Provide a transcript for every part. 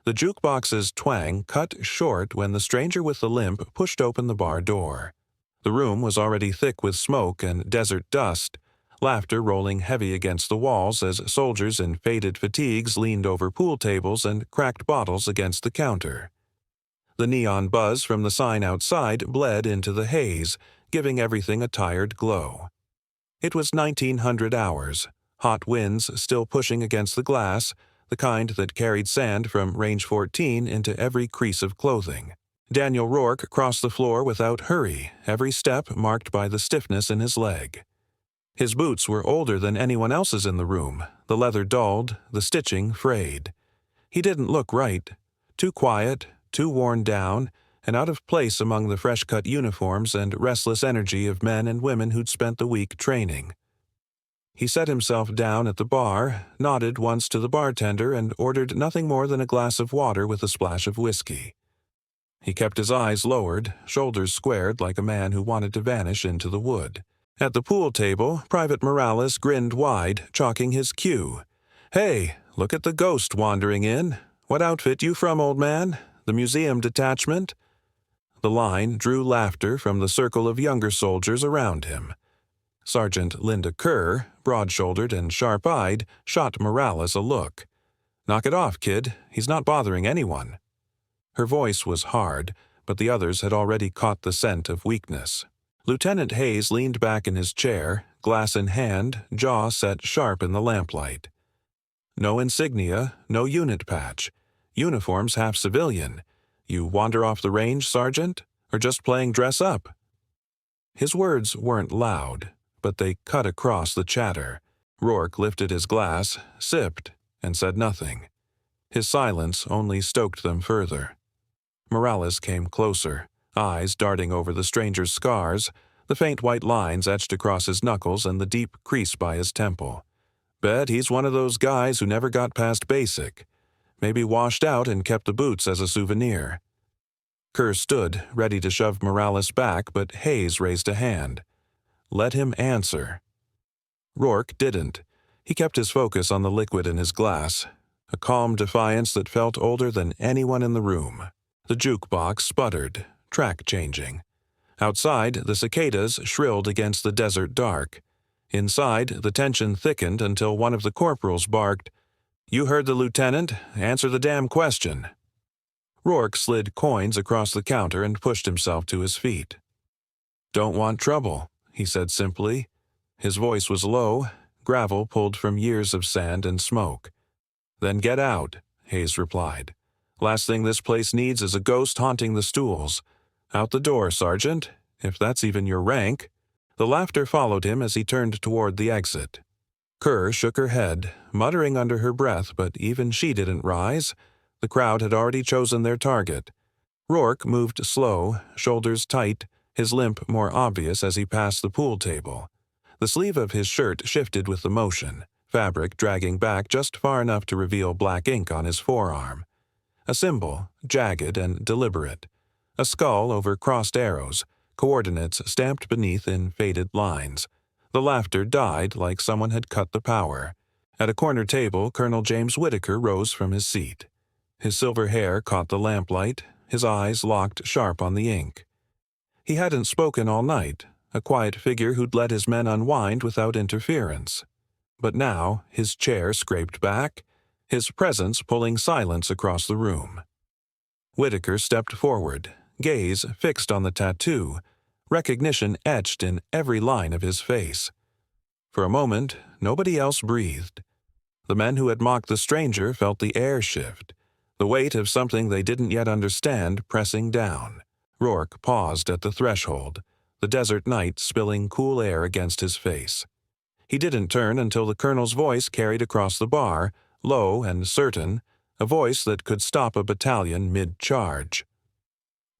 The jukebox's twang cut short when the stranger with the limp pushed open the bar door. The room was already thick with smoke and desert dust, laughter rolling heavy against the walls as soldiers in faded fatigues leaned over pool tables and cracked bottles against the counter. The neon buzz from the sign outside bled into the haze, giving everything a tired glow. It was 1900 hours, hot winds still pushing against the glass, the kind that carried sand from Range 14 into every crease of clothing. Daniel Rourke crossed the floor without hurry, every step marked by the stiffness in his leg. His boots were older than anyone else's in the room, the leather dulled, the stitching frayed. He didn't look right. Too quiet, too worn down, and out of place among the fresh-cut uniforms and restless energy of men and women who'd spent the week training. He set himself down at the bar, nodded once to the bartender, and ordered nothing more than a glass of water with a splash of whiskey. He kept his eyes lowered, shoulders squared like a man who wanted to vanish into the wood. At the pool table, Private Morales grinned wide, chalking his cue. "Hey, look at the ghost wandering in. What outfit you from, old man? The museum detachment?" The line drew laughter from the circle of younger soldiers around him. Sergeant Linda Kerr, broad-shouldered and sharp-eyed, shot Morales a look. "Knock it off, kid. He's not bothering anyone." Her voice was hard, but the others had already caught the scent of weakness. Lieutenant Hayes leaned back in his chair, glass in hand, jaw set sharp in the lamplight. No insignia, no unit patch. Uniforms half civilian. You wander off the range, Sergeant? Or just playing dress-up? His words weren't loud, but they cut across the chatter. Rourke lifted his glass, sipped, and said nothing. His silence only stoked them further. Morales came closer, eyes darting over the stranger's scars, the faint white lines etched across his knuckles and the deep crease by his temple. "Bet he's one of those guys who never got past basic. Maybe washed out and kept the boots as a souvenir." Kerr stood, ready to shove Morales back, but Hayes raised a hand. "Let him answer." Rourke didn't. He kept his focus on the liquid in his glass, a calm defiance that felt older than anyone in the room. The jukebox sputtered, track changing. Outside, the cicadas shrilled against the desert dark. Inside, the tension thickened until one of the corporals barked, "You heard the lieutenant. Answer the damn question." Rourke slid coins across the counter and pushed himself to his feet. "Don't want trouble," he said simply. His voice was low, gravel pulled from years of sand and smoke. "Then get out," Hayes replied. "Last thing this place needs is a ghost haunting the stools. Out the door, Sergeant, if that's even your rank." The laughter followed him as he turned toward the exit. Kerr shook her head, muttering under her breath, but even she didn't rise. The crowd had already chosen their target. Rourke moved slow, shoulders tight, his limp more obvious as he passed the pool table. The sleeve of his shirt shifted with the motion, fabric dragging back just far enough to reveal black ink on his forearm. A symbol, jagged and deliberate. A skull over crossed arrows, coordinates stamped beneath in faded lines. The laughter died like someone had cut the power. At a corner table, Colonel James Whitaker rose from his seat. His silver hair caught the lamplight, his eyes locked sharp on the ink. He hadn't spoken all night, a quiet figure who'd let his men unwind without interference. But now, his chair scraped back, his presence pulling silence across the room. Whitaker stepped forward, gaze fixed on the tattoo, recognition etched in every line of his face. For a moment, nobody else breathed. The men who had mocked the stranger felt the air shift, the weight of something they didn't yet understand pressing down. Rourke paused at the threshold, the desert night spilling cool air against his face. He didn't turn until the colonel's voice carried across the bar, low and certain, a voice that could stop a battalion mid-charge.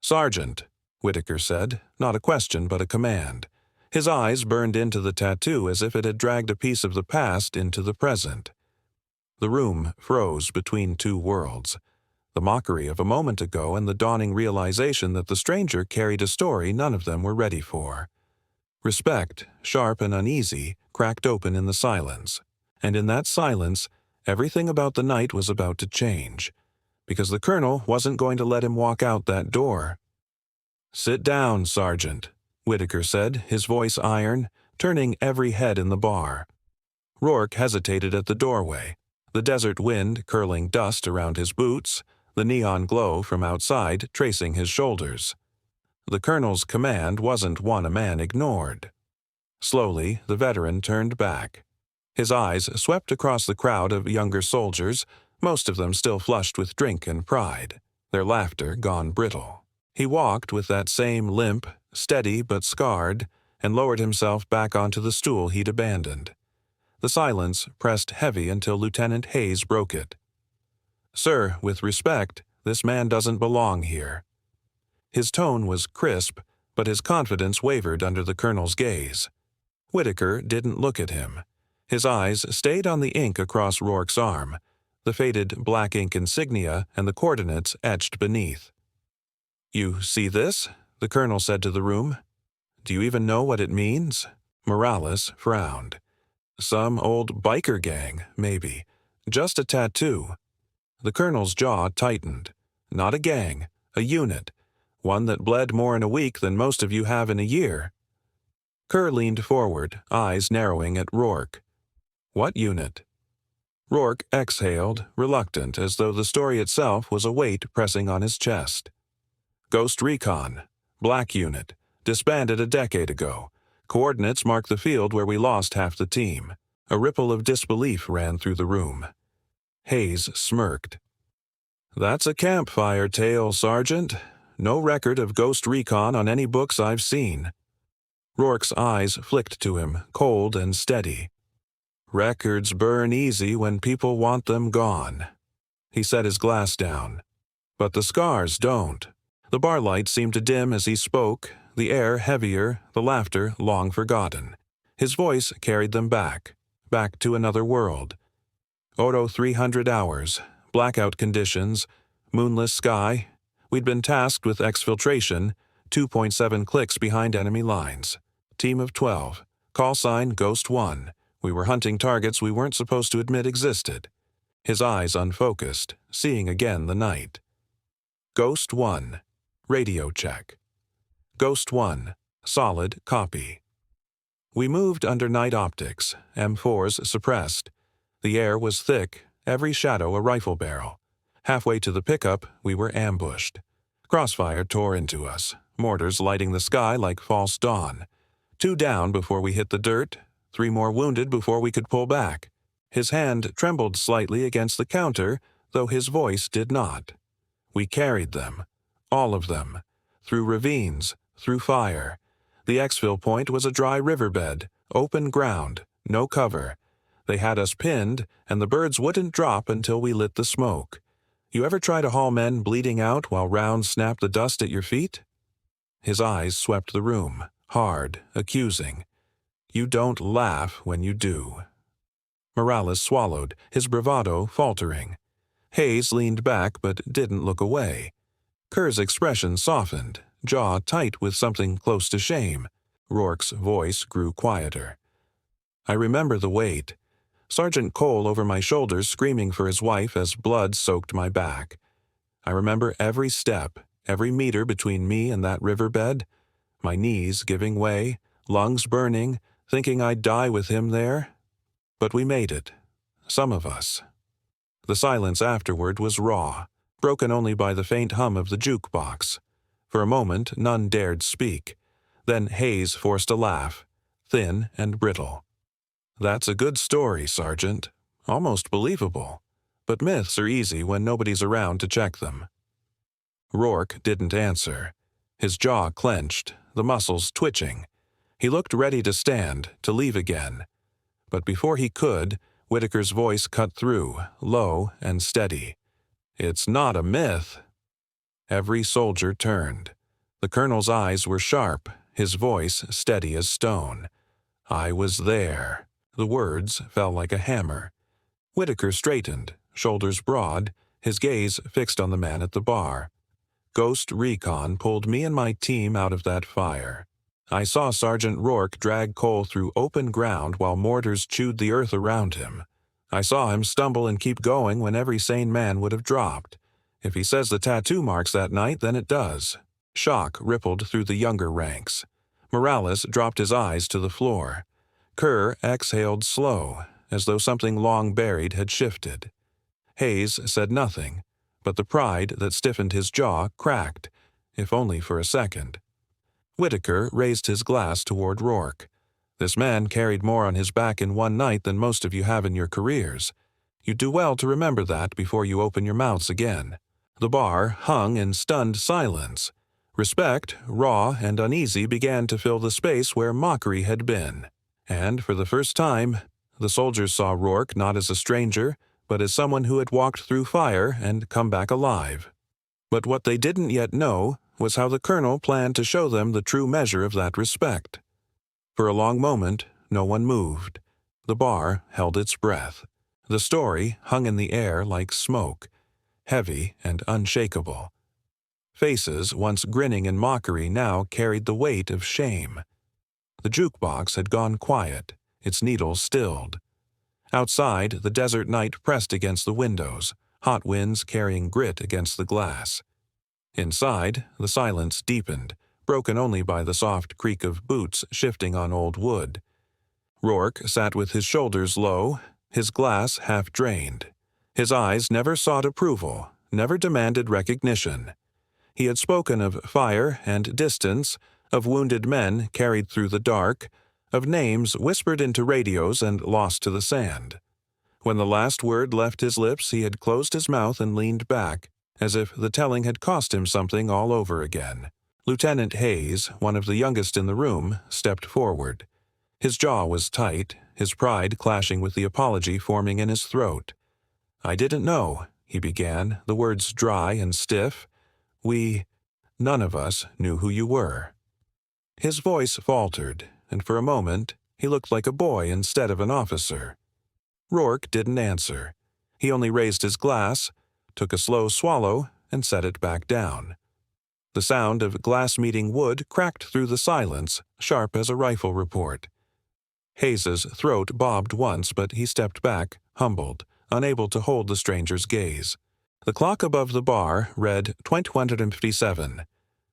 "Sergeant," Whitaker said, not a question but a command. His eyes burned into the tattoo as if it had dragged a piece of the past into the present. The room froze between two worlds, the mockery of a moment ago and the dawning realization that the stranger carried a story none of them were ready for. Respect, sharp and uneasy, cracked open in the silence, and in that silence, everything about the night was about to change. because the colonel wasn't going to let him walk out that door. "Sit down, Sergeant," Whitaker said, his voice iron, turning every head in the bar. Rourke hesitated at the doorway, the desert wind curling dust around his boots, the neon glow from outside tracing his shoulders. The colonel's command wasn't one a man ignored. Slowly, the veteran turned back. His eyes swept across the crowd of younger soldiers, most of them still flushed with drink and pride, their laughter gone brittle. He walked with that same limp, steady but scarred, and lowered himself back onto the stool he'd abandoned. The silence pressed heavy until Lieutenant Hayes broke it. "Sir, with respect, this man doesn't belong here." His tone was crisp, but his confidence wavered under the colonel's gaze. Whitaker didn't look at him. His eyes stayed on the ink across Rourke's arm, the faded black ink insignia and the coordinates etched beneath. "You see this?" the colonel said to the room. "Do you even know what it means?" Morales frowned. "Some old biker gang, maybe. Just a tattoo." The colonel's jaw tightened. "Not a gang, a unit. One that bled more in a week than most of you have in a year." Kerr leaned forward, eyes narrowing at Rourke. "What unit?" Rourke exhaled, reluctant, as though the story itself was a weight pressing on his chest. "Ghost Recon. Black unit. Disbanded a decade ago. Coordinates mark the field where we lost half the team." A ripple of disbelief ran through the room. Hayes smirked. "That's a campfire tale, Sergeant. No record of Ghost Recon on any books I've seen." Rourke's eyes flicked to him, cold and steady. "Records burn easy when people want them gone." He set his glass down. "But the scars don't." The bar light seemed to dim as he spoke, the air heavier, the laughter long forgotten. His voice carried them back to another world. Oro 300 hours, blackout conditions, moonless sky. We'd been tasked with exfiltration, 2.7 clicks behind enemy lines. Team of 12, call sign Ghost 1. We were hunting targets we weren't supposed to admit existed. His eyes unfocused, seeing again the night. Ghost 1, radio check. Ghost 1, solid copy. We moved under night optics, M4s suppressed. The air was thick, every shadow a rifle barrel. Halfway to the pickup, we were ambushed. Crossfire tore into us, mortars lighting the sky like false dawn. 2 down before we hit the dirt, 3 more wounded before we could pull back. His hand trembled slightly against the counter, though his voice did not. We carried them, all of them, through ravines, through fire. The exfil point was a dry riverbed, open ground, no cover. They had us pinned, and the birds wouldn't drop until we lit the smoke. You ever try to haul men bleeding out while rounds snap the dust at your feet? His eyes swept the room, hard, accusing. You don't laugh when you do. Morales swallowed, his bravado faltering. Hayes leaned back but didn't look away. Kerr's expression softened, jaw tight with something close to shame. Rourke's voice grew quieter. I remember the weight. Sergeant Cole over my shoulders screaming for his wife as blood soaked my back. I remember every step, every meter between me and that riverbed, my knees giving way, lungs burning, thinking I'd die with him there. But we made it. Some of us. The silence afterward was raw, broken only by the faint hum of the jukebox. For a moment, none dared speak. Then Hayes forced a laugh, thin and brittle. That's a good story, Sergeant. Almost believable. But myths are easy when nobody's around to check them. Rourke didn't answer. His jaw clenched, the muscles twitching. He looked ready to stand, to leave again. But before he could, Whitaker's voice cut through, low and steady. It's not a myth. Every soldier turned. The colonel's eyes were sharp, his voice steady as stone. I was there. The words fell like a hammer. Whitaker straightened, shoulders broad, his gaze fixed on the man at the bar. Ghost Recon pulled me and my team out of that fire. I saw Sergeant Rourke drag Cole through open ground while mortars chewed the earth around him. I saw him stumble and keep going when every sane man would have dropped. If he says the tattoo marks that night, then it does. Shock rippled through the younger ranks. Morales dropped his eyes to the floor. Kerr exhaled slow, as though something long buried had shifted. Hayes said nothing, but the pride that stiffened his jaw cracked, if only for a second. Whitaker raised his glass toward Rourke. This man carried more on his back in one night than most of you have in your careers. You'd do well to remember that before you open your mouths again. The bar hung in stunned silence. Respect, raw and uneasy, began to fill the space where mockery had been. And for the first time, the soldiers saw Rourke not as a stranger, but as someone who had walked through fire and come back alive. But what they didn't yet know was how the colonel planned to show them the true measure of that respect. For a long moment, no one moved. The bar held its breath. The story hung in the air like smoke, heavy and unshakable. Faces, once grinning in mockery, now carried the weight of shame. The jukebox had gone quiet, its needle stilled. Outside, the desert night pressed against the windows, hot winds carrying grit against the glass. Inside, the silence deepened, broken only by the soft creak of boots shifting on old wood. Rourke sat with his shoulders low, his glass half drained. His eyes never sought approval, never demanded recognition. He had spoken of fire and distance, of wounded men carried through the dark, of names whispered into radios and lost to the sand. When the last word left his lips, he had closed his mouth and leaned back, as if the telling had cost him something all over again. Lieutenant Hayes, one of the youngest in the room, stepped forward. His jaw was tight, his pride clashing with the apology forming in his throat. "I didn't know," he began, the words dry and stiff. None of us knew who you were." His voice faltered, and for a moment he looked like a boy instead of an officer. Rourke didn't answer. He only raised his glass, took a slow swallow, and set it back down. The sound of glass meeting wood cracked through the silence, sharp as a rifle report. Hayes's throat bobbed once, but he stepped back, humbled, unable to hold the stranger's gaze. The clock above the bar read 2057.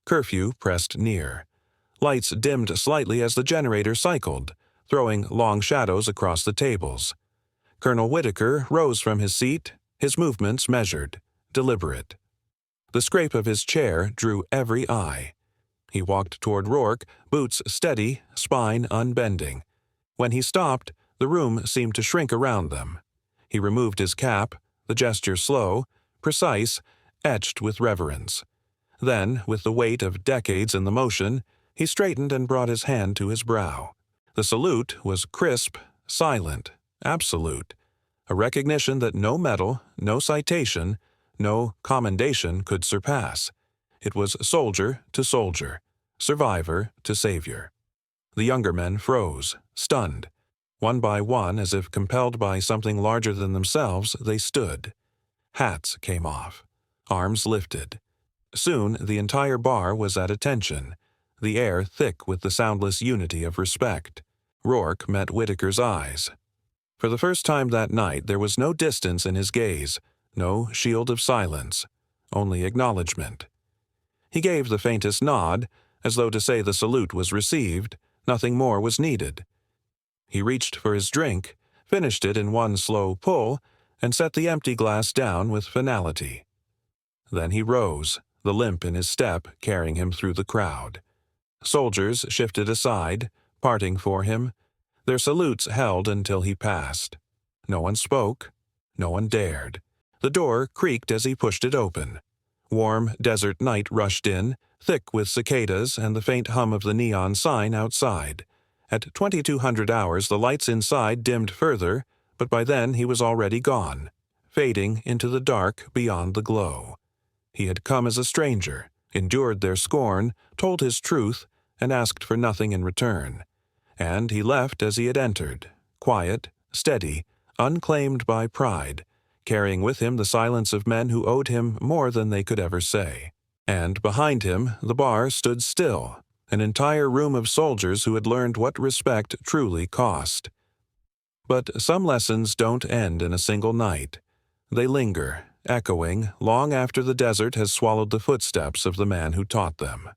Curfew pressed near. Lights dimmed slightly as the generator cycled, throwing long shadows across the tables. Colonel Whitaker rose from his seat, his movements measured, deliberate. The scrape of his chair drew every eye. He walked toward Rourke, boots steady, spine unbending. When he stopped, the room seemed to shrink around them. He removed his cap, the gesture slow, precise, etched with reverence. Then, with the weight of decades in the motion, he straightened and brought his hand to his brow. The salute was crisp, silent, absolute, a recognition that no medal, no citation, no commendation could surpass. It was soldier to soldier, survivor to savior. The younger men froze, stunned. One by one, as if compelled by something larger than themselves, they stood. Hats came off. Arms lifted. Soon the entire bar was at attention, the air thick with the soundless unity of respect. Rourke met Whitaker's eyes. For the first time that night there was no distance in his gaze, no shield of silence, only acknowledgement. He gave the faintest nod, as though to say the salute was received, nothing more was needed. He reached for his drink, finished it in one slow pull, and set the empty glass down with finality. Then he rose, the limp in his step carrying him through the crowd. Soldiers shifted aside, parting for him. Their salutes held until he passed. No one spoke. No one dared. The door creaked as he pushed it open. Warm desert night rushed in, thick with cicadas and the faint hum of the neon sign outside. At 2200 hours the lights inside dimmed further, but by then he was already gone, fading into the dark beyond the glow. He had come as a stranger, endured their scorn, told his truth, and asked for nothing in return. And he left as he had entered, quiet, steady, unclaimed by pride, carrying with him the silence of men who owed him more than they could ever say. And behind him the bar stood still, an entire room of soldiers who had learned what respect truly cost. But some lessons don't end in a single night. They linger, echoing long after the desert has swallowed the footsteps of the man who taught them.